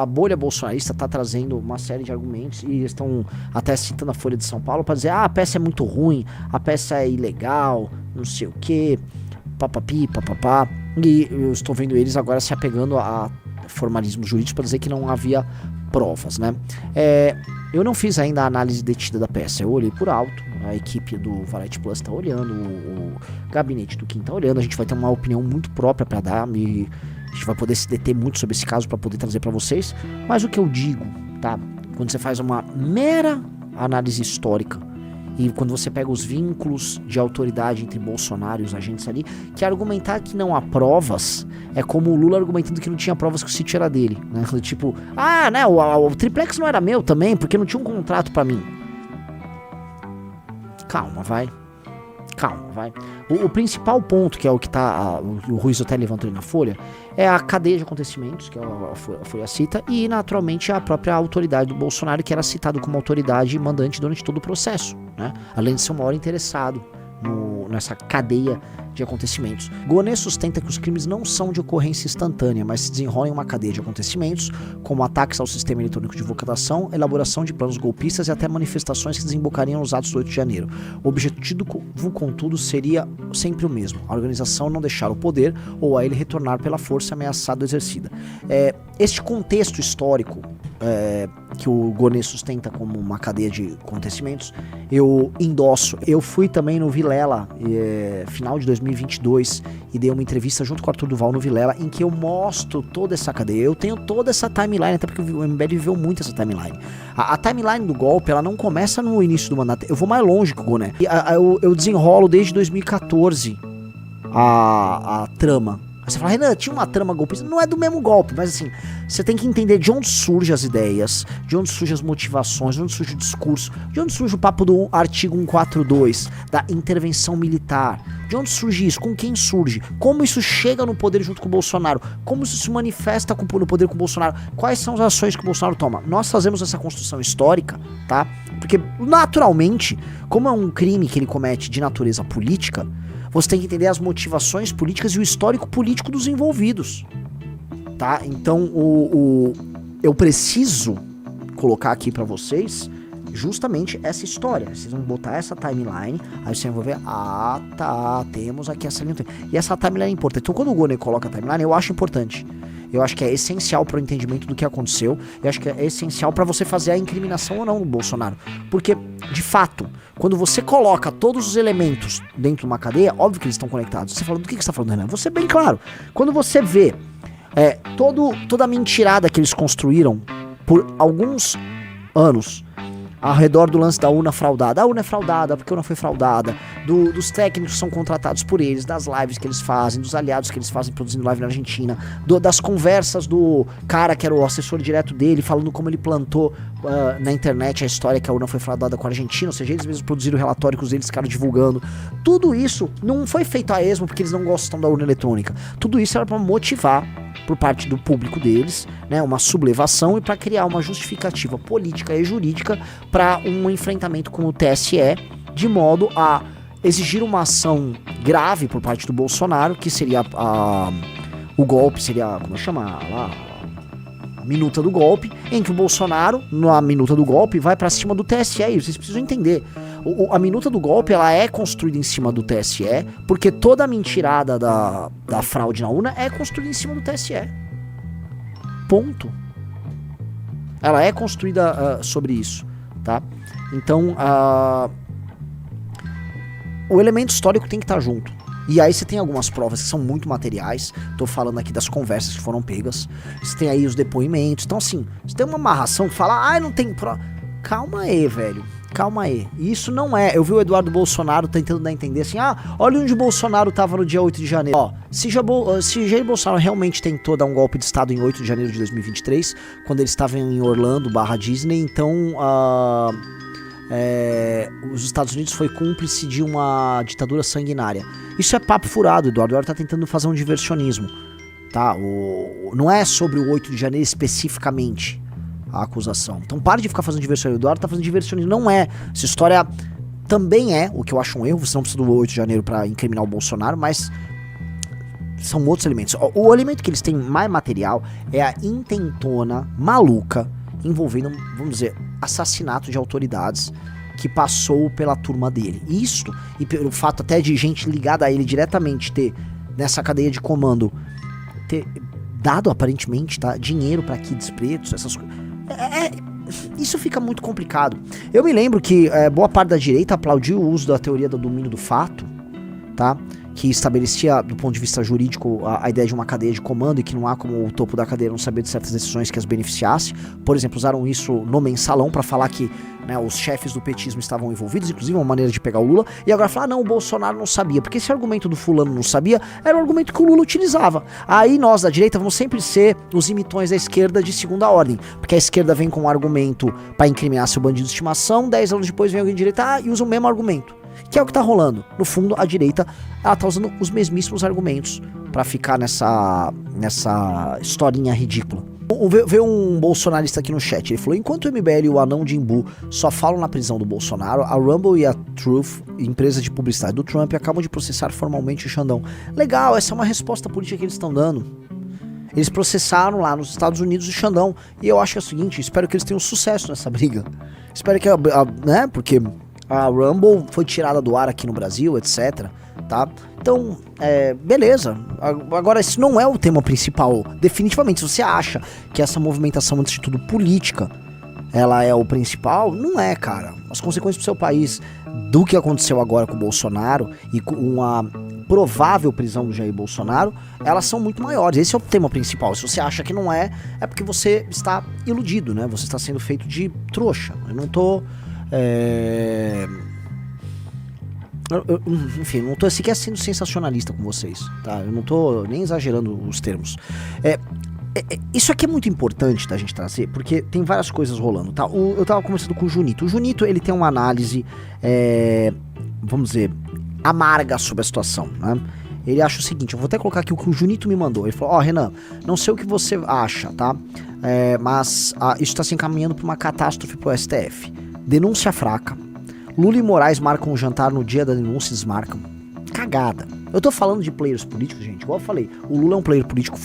a bolha bolsonarista está trazendo uma série de argumentos e estão até citando a Folha de São Paulo para dizer, a peça é muito ruim, a peça é ilegal, não sei o que, papapi, papapá. E eu estou vendo eles agora se apegando a formalismos jurídicos para dizer que não havia provas, né? Eu não fiz ainda a análise detida da peça, eu olhei por alto, a equipe do Variety Plus está olhando, o gabinete do Kim está olhando, a gente vai ter uma opinião muito própria para dar, a gente vai poder se deter muito sobre esse caso para poder trazer para vocês, mas o que eu digo, tá? Quando você faz uma mera análise histórica e quando você pega os vínculos de autoridade entre Bolsonaro e os agentes ali, que argumentar que não há provas é como o Lula argumentando que não tinha provas que o sítio era dele, né? Tipo, né, o triplex não era meu também, porque não tinha um contrato pra mim. Calma, vai. O principal ponto, que é o que o Ruiz até levantou ali na Folha, é a cadeia de acontecimentos, que a Folha cita, e naturalmente a própria autoridade do Bolsonaro, que era citado como autoridade mandante durante todo o processo, né? Além de ser o maior interessado nessa cadeia de acontecimentos. Gonê sustenta que os crimes não são de ocorrência instantânea, mas se desenrolam em uma cadeia de acontecimentos, como ataques ao sistema eletrônico de votação, elaboração de planos golpistas e até manifestações que desembocariam nos atos do 8 de janeiro. O objetivo, contudo, seria sempre o mesmo: a organização não deixar o poder ou a ele retornar pela força ameaçada ou exercida. Este contexto histórico que o Gonê sustenta como uma cadeia de acontecimentos, eu endosso. Eu fui também no Vilela, final de 2022, e dei uma entrevista junto com o Arthur Duval no Vilela, em que eu mostro toda essa cadeia. Eu tenho toda essa timeline, até porque o MBL viveu muito essa timeline. A timeline do golpe, ela não começa no início do mandato. Eu vou mais longe que o Gonê. Eu desenrolo desde 2014 a trama. Você fala, Renan, tinha uma trama golpista. Não é do mesmo golpe, mas assim, você tem que entender de onde surgem as ideias, de onde surgem as motivações, de onde surge o discurso, de onde surge o papo do artigo 142, da intervenção militar, de onde surge isso, com quem surge, como isso chega no poder junto com o Bolsonaro, como isso se manifesta no poder com o Bolsonaro, quais são as ações que o Bolsonaro toma. Nós fazemos essa construção histórica, tá? Porque, naturalmente, como é um crime que ele comete de natureza política, você tem que entender as motivações políticas e o histórico político dos envolvidos, tá? Então, eu preciso colocar aqui pra vocês justamente essa história. Vocês vão botar essa timeline, aí vocês vão ver, temos aqui essa linha. E essa timeline é importante. Então, quando o Gonê coloca a timeline, eu acho importante. Eu acho que é essencial para o entendimento do que aconteceu. Eu acho que é essencial para você fazer a incriminação ou não do Bolsonaro. Porque, de fato, quando você coloca todos os elementos dentro de uma cadeia, óbvio que eles estão conectados. Você fala, do que você está falando, Renan? Vou ser bem claro. Quando você vê toda a mentirada que eles construíram por alguns anos ao redor do lance da urna fraudada. A urna é fraudada, porque a urna foi fraudada. Dos técnicos que são contratados por eles, das lives que eles fazem, dos aliados que eles fazem produzindo live na Argentina, das conversas do cara que era o assessor direto dele, falando como ele plantou na internet a história que a urna foi fraudada com a Argentina, ou seja, eles mesmos produziram o relatório que eles ficaram divulgando. Tudo isso não foi feito a esmo porque eles não gostam da urna eletrônica. Tudo isso era para motivar, por parte do público deles, né, uma sublevação e para criar uma justificativa política e jurídica para um enfrentamento com o TSE, de modo a exigir uma ação grave por parte do Bolsonaro, que seria o golpe, seria, como chama lá, a minuta do golpe, em que o Bolsonaro, na minuta do golpe, vai para cima do TSE, e vocês precisam entender. A minuta do golpe, ela é construída em cima do TSE, porque toda a mentirada da fraude na urna é construída em cima do TSE. Ponto. Ela é construída sobre isso, tá? Então, o elemento histórico tem que estar junto. E aí você tem algumas provas que são muito materiais. Tô falando aqui das conversas que foram pegas. Você tem aí os depoimentos. Então, assim, você tem uma amarração que fala, não tem prova. Calma aí, velho. Calma aí. Isso não é. Eu vi o Eduardo Bolsonaro tentando dar a entender assim, olha onde o Bolsonaro tava no dia 8 de janeiro. Ó, se Jair Bolsonaro realmente tentou dar um golpe de Estado em 8 de janeiro de 2023, quando ele estava em Orlando, /Disney, então os Estados Unidos foi cúmplice de uma ditadura sanguinária. Isso é papo furado, Eduardo. O Eduardo tá tentando fazer um diversionismo, tá? Não é sobre o 8 de janeiro especificamente a acusação. Então pare de ficar fazendo diversionismo. O Eduardo tá fazendo diversionismo. Não é. Essa história também é, o que eu acho um erro. Você não precisa do 8 de janeiro pra incriminar o Bolsonaro, mas são outros elementos. O elemento que eles têm mais material é a intentona maluca envolvendo, vamos dizer, assassinato de autoridades que passou pela turma dele. Isso, e pelo fato até de gente ligada a ele diretamente ter, nessa cadeia de comando, ter dado aparentemente, tá, dinheiro pra kids pretos, essas coisas. Isso fica muito complicado. Eu me lembro que boa parte da direita aplaudiu o uso da teoria do domínio do fato, tá? Que estabelecia, do ponto de vista jurídico, a ideia de uma cadeia de comando e que não há como o topo da cadeia não saber de certas decisões que as beneficiasse. Por exemplo, usaram isso no mensalão para falar que, né, os chefes do petismo estavam envolvidos, inclusive uma maneira de pegar o Lula, e agora falar, não, o Bolsonaro não sabia, porque esse argumento do fulano não sabia era o argumento que o Lula utilizava. Aí nós da direita vamos sempre ser os imitões da esquerda de segunda ordem, porque a esquerda vem com um argumento para incriminar seu bandido de estimação, 10 anos depois vem alguém de direita e usa o mesmo argumento. Que é o que tá rolando. No fundo, a direita, ela tá usando os mesmíssimos argumentos pra ficar nessa historinha ridícula. Veio um bolsonarista aqui no chat, ele falou, enquanto o MBL e o Anão de Imbu só falam na prisão do Bolsonaro, a Rumble e a Truth, empresa de publicidade do Trump, acabam de processar formalmente o Xandão. Legal, essa é uma resposta política que eles estão dando. Eles processaram lá nos Estados Unidos o Xandão, e eu acho que é o seguinte, espero que eles tenham sucesso nessa briga. Espero que, né, porque a Rumble foi tirada do ar aqui no Brasil, etc, tá? Então, beleza. Agora, isso não é o tema principal. Definitivamente, se você acha que essa movimentação, antes de tudo, política, ela é o principal, não é, cara. As consequências pro seu país do que aconteceu agora com o Bolsonaro e com uma provável prisão do Jair Bolsonaro, elas são muito maiores. Esse é o tema principal. Se você acha que não é porque você está iludido, né? Você está sendo feito de trouxa. Eu não tô... enfim, não tô sequer sendo sensacionalista com vocês, tá? Eu não tô nem exagerando os termos. Isso aqui é muito importante da gente trazer, porque tem várias coisas rolando, tá? Eu tava conversando com o Junito. O Junito, ele tem uma análise, vamos dizer, amarga sobre a situação, né? Ele acha o seguinte, eu vou até colocar aqui o que o Junito me mandou. Ele falou, Renan, não sei o que você acha, tá? Mas isso tá se encaminhando pra uma catástrofe pro STF. Denúncia fraca. Lula e Moraes marcam um jantar no dia da denúncia e desmarcam. Cagada. Eu tô falando de players políticos, gente. Igual eu falei, o Lula é um player político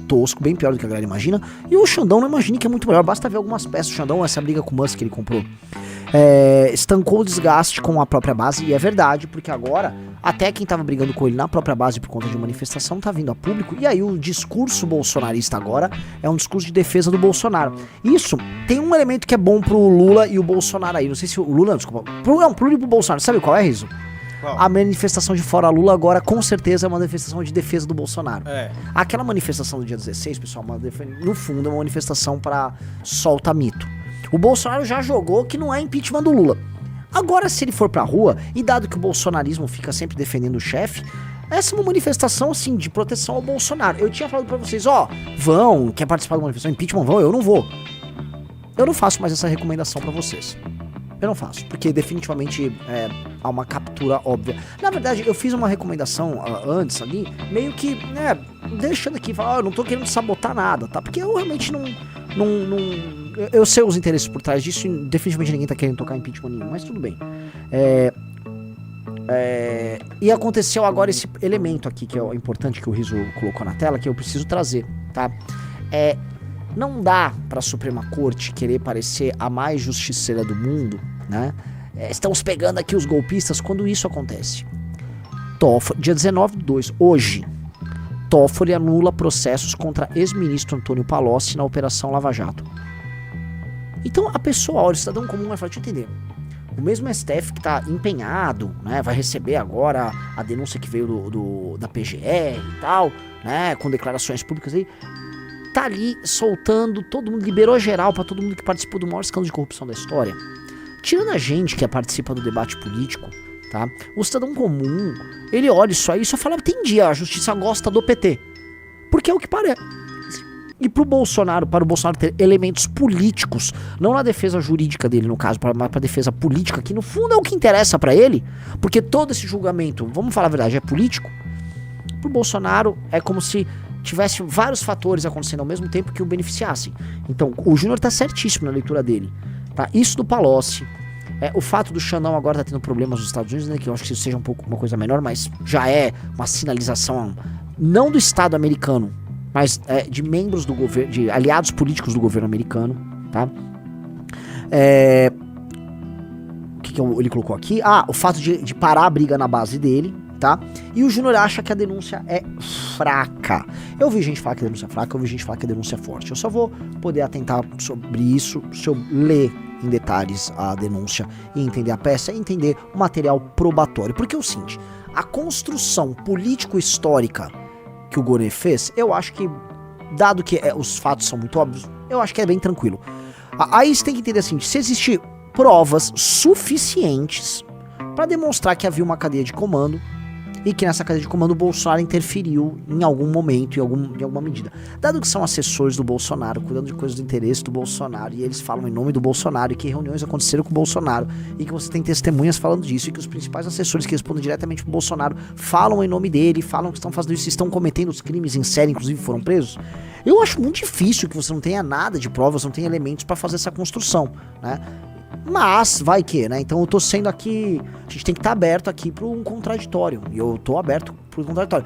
tosco, bem pior do que a galera imagina. E o Xandão não imagine que é muito melhor. Basta ver algumas peças. O Xandão, essa briga com o Musk que ele comprou, estancou o desgaste com a própria base. E é verdade, porque agora, até quem tava brigando com ele na própria base por conta de manifestação tá vindo a público. E aí o discurso bolsonarista agora é um discurso de defesa do Bolsonaro. Isso tem um elemento que é bom pro Lula e o Bolsonaro aí. Não sei se o Lula, desculpa. Pro Lula e pro Bolsonaro. Sabe qual é, Riso? Qual? A manifestação de Fora Lula agora com certeza é uma manifestação de defesa do Bolsonaro. Aquela manifestação do dia 16, pessoal, no fundo é uma manifestação pra soltar mito. O Bolsonaro já jogou que não é impeachment do Lula. Agora, se ele for pra rua, e dado que o bolsonarismo fica sempre defendendo o chefe, essa é uma manifestação, assim, de proteção ao Bolsonaro. Eu tinha falado pra vocês, vão, quer participar de uma manifestação, impeachment, vão, eu não vou. Eu não faço mais essa recomendação pra vocês. Eu não faço, porque definitivamente há uma captura óbvia. Na verdade, eu fiz uma recomendação antes ali, meio que, deixando aqui, falar, eu não tô querendo sabotar nada, tá? Porque eu realmente não eu sei os interesses por trás disso e definitivamente ninguém tá querendo tocar impeachment nenhum, mas tudo bem. E aconteceu agora esse elemento aqui, que é importante que o Riso colocou na tela, que eu preciso trazer, tá? Não dá pra Suprema Corte querer parecer a mais justiceira do mundo, né? Estamos pegando aqui os golpistas quando isso acontece. Dia 19/2, hoje, Toffoli anula processos contra ex-ministro Antônio Palocci na Operação Lava Jato. Então a pessoa olha, o cidadão comum vai falar, deixa eu entender. O mesmo STF que tá empenhado, né, vai receber agora a denúncia que veio da PGR e tal, né, com declarações públicas aí, tá ali soltando, todo mundo, liberou geral pra todo mundo que participou do maior escândalo de corrupção da história. Tirando a gente que participa do debate político, tá? O cidadão comum, ele olha isso aí e só fala, entendi, a justiça gosta do PT. Porque é o que parece. E para o Bolsonaro ter elementos políticos, não na defesa jurídica dele, no caso, mas pra defesa política, que no fundo é o que interessa pra ele, porque todo esse julgamento, vamos falar a verdade, é político. Pro Bolsonaro é como se tivesse vários fatores acontecendo ao mesmo tempo que o beneficiassem. Então, o Júnior tá certíssimo na leitura dele, tá? Isso do Palocci, o fato do Xandão agora tá tendo problemas nos Estados Unidos, né, que eu acho que isso seja uma coisa menor, mas já é uma sinalização não do Estado americano, mas de membros do governo, de aliados políticos do governo americano, tá? O que ele colocou aqui? O fato de parar a briga na base dele, tá? E o Júnior acha que a denúncia é fraca. Eu vi gente falar que a denúncia é fraca, eu vi gente falar que a denúncia é forte. Eu só vou poder atentar sobre isso se eu ler em detalhes a denúncia e entender a peça e entender o material probatório. Porque é o seguinte, a construção político-histórica que o Gonê fez, eu acho que, dado que os fatos são muito óbvios, eu acho que é bem tranquilo. Aí você tem que entender assim, se existir provas suficientes para demonstrar que havia uma cadeia de comando e que nessa cadeia de comando o Bolsonaro interferiu em algum momento, em alguma medida. Dado que são assessores do Bolsonaro, cuidando de coisas do interesse do Bolsonaro, e eles falam em nome do Bolsonaro, e que reuniões aconteceram com o Bolsonaro, e que você tem testemunhas falando disso, e que os principais assessores que respondem diretamente pro Bolsonaro falam em nome dele, falam que estão fazendo isso, estão cometendo os crimes em série, inclusive foram presos. Eu acho muito difícil que você não tenha nada de provas, não tenha elementos para fazer essa construção, né? Mas, vai que, né? Então eu tô sendo aqui... A gente tem que estar aberto aqui para um contraditório. E eu tô aberto para um contraditório.